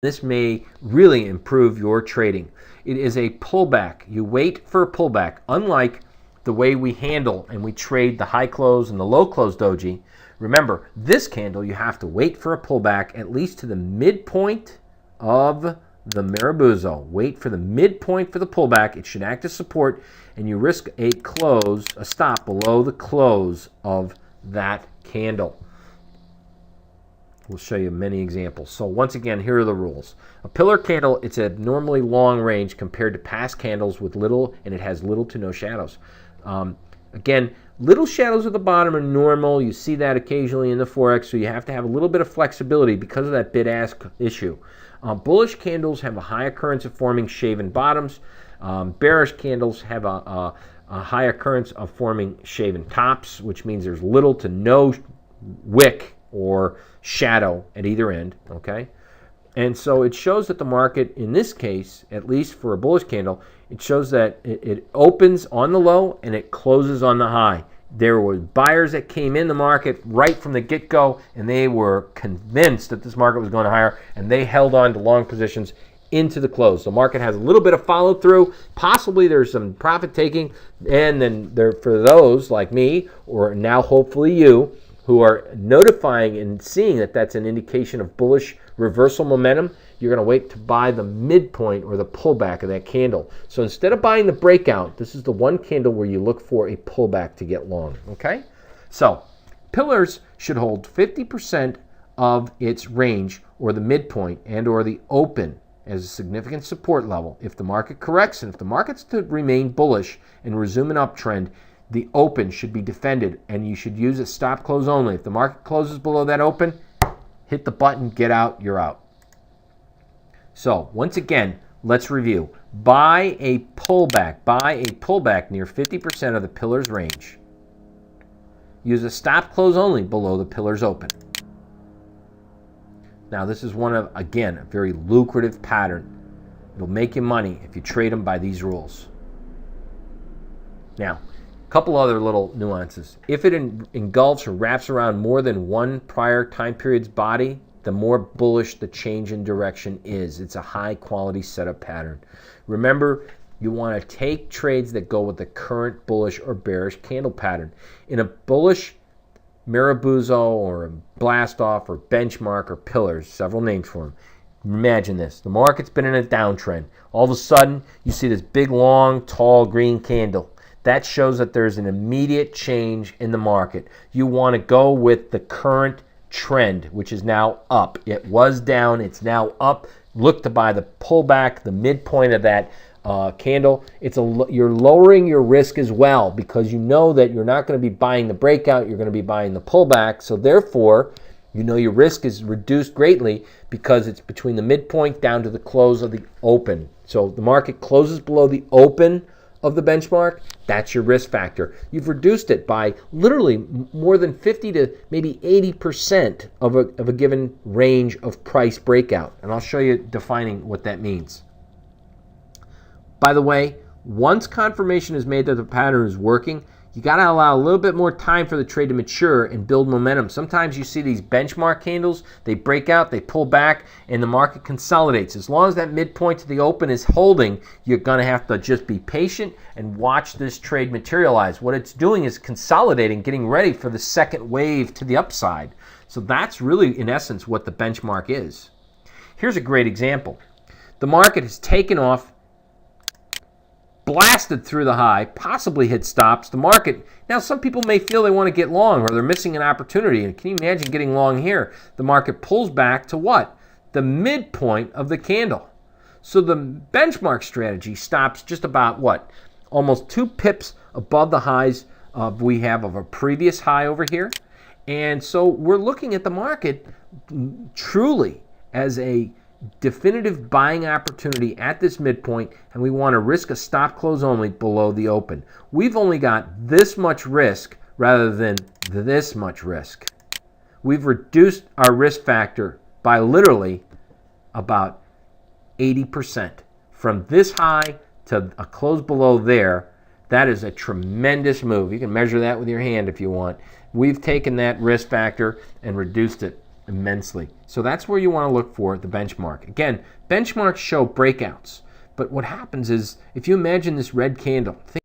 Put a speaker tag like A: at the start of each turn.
A: This may really improve your trading. It is a pullback. You wait for a pullback. Unlike the way we handle and we trade the high close and the low close doji, remember, this candle you have to wait for a pullback at least to the midpoint of the Marabuzo. Wait for the midpoint for the pullback. It should act as support, and you risk a close, a stop below the close of that candle. We'll show you many examples. So once again, here are the rules. A pillar candle, it's a normally long range compared to past candles with little, and it has little to no shadows. Again, little shadows at the bottom are normal. You see that occasionally in the Forex, so you have to have a little bit of flexibility because of that bid-ask issue. Bullish candles have a high occurrence of forming shaven bottoms. Bearish candles have a high occurrence of forming shaven tops, which means there's little to no wick or shadow at either end, okay? And so it shows that the market, in this case, at least for a bullish candle, it shows that it opens on the low and it closes on the high. There were buyers that came in the market right from the get-go, and they were convinced that this market was going higher, and they held on to long positions into the close. The market has a little bit of follow-through. Possibly there's some profit-taking, and then for those like me, or now hopefully you, who are notifying and seeing that that's an indication of bullish reversal momentum, you're going to wait to buy the midpoint or the pullback of that candle. So instead of buying the breakout, this is the one candle where you look for a pullback to get long, okay? So pillars should hold 50% of its range or the midpoint and or the open as a significant support level. If the market corrects and if the market's to remain bullish and resume an uptrend, the open should be defended, and you should use a stop close only. If the market closes below that open, hit the button, get out, you're out. So once again, let's review. Buy a pullback near 50% of the pillar's range. Use a stop close only below the pillar's open. Now this is one of, again, a very lucrative pattern. It'll make you money if you trade them by these rules. Now, a couple other little nuances. If it engulfs or wraps around more than one prior time period's body, the more bullish the change in direction is. It's a high quality setup pattern. Remember, you want to take trades that go with the current bullish or bearish candle pattern. In a bullish Marabuzo or a blast off or benchmark or pillars, several names for them. Imagine this. The market's been in a downtrend. All of a sudden, you see this big, long, tall green candle. That shows that there's an immediate change in the market. You want to go with the current trend, which is now up. It was down. It's now up. Look to buy the pullback, the midpoint of that candle. You're lowering your risk as well because you know that you're not going to be buying the breakout. You're going to be buying the pullback. So therefore, you know your risk is reduced greatly because it's between the midpoint down to the close of the open. So the market closes below the open of the benchmark, that's your risk factor. You've reduced it by literally more than 50 to maybe 80% of a given range of price breakout. And I'll show you defining what that means. By the way, once confirmation is made that the pattern is working, you got to allow a little bit more time for the trade to mature and build momentum. Sometimes you see these benchmark candles, they break out, they pull back, and the market consolidates. As long as that midpoint to the open is holding, you're going to have to just be patient and watch this trade materialize. What it's doing is consolidating, getting ready for the second wave to the upside. So that's really, in essence, what the benchmark is. Here's a great example. The market has taken off, blasted through the high, possibly hit stops. The market, now some people may feel they want to get long or they're missing an opportunity. And can you imagine getting long here? The market pulls back to what? The midpoint of the candle. So the benchmark strategy stops just about what? Almost 2 pips above the highs we have of a previous high over here. And so we're looking at the market truly as a definitive buying opportunity at this midpoint, and we want to risk a stop close only below the open. We've only got this much risk rather than this much risk. We've reduced our risk factor by literally about 80%. From this high to a close below there, that is a tremendous move. You can measure that with your hand if you want. We've taken that risk factor and reduced it immensely. So that's where you want to look for the benchmark. Again, benchmarks show breakouts. But what happens is, if you imagine this red candle, think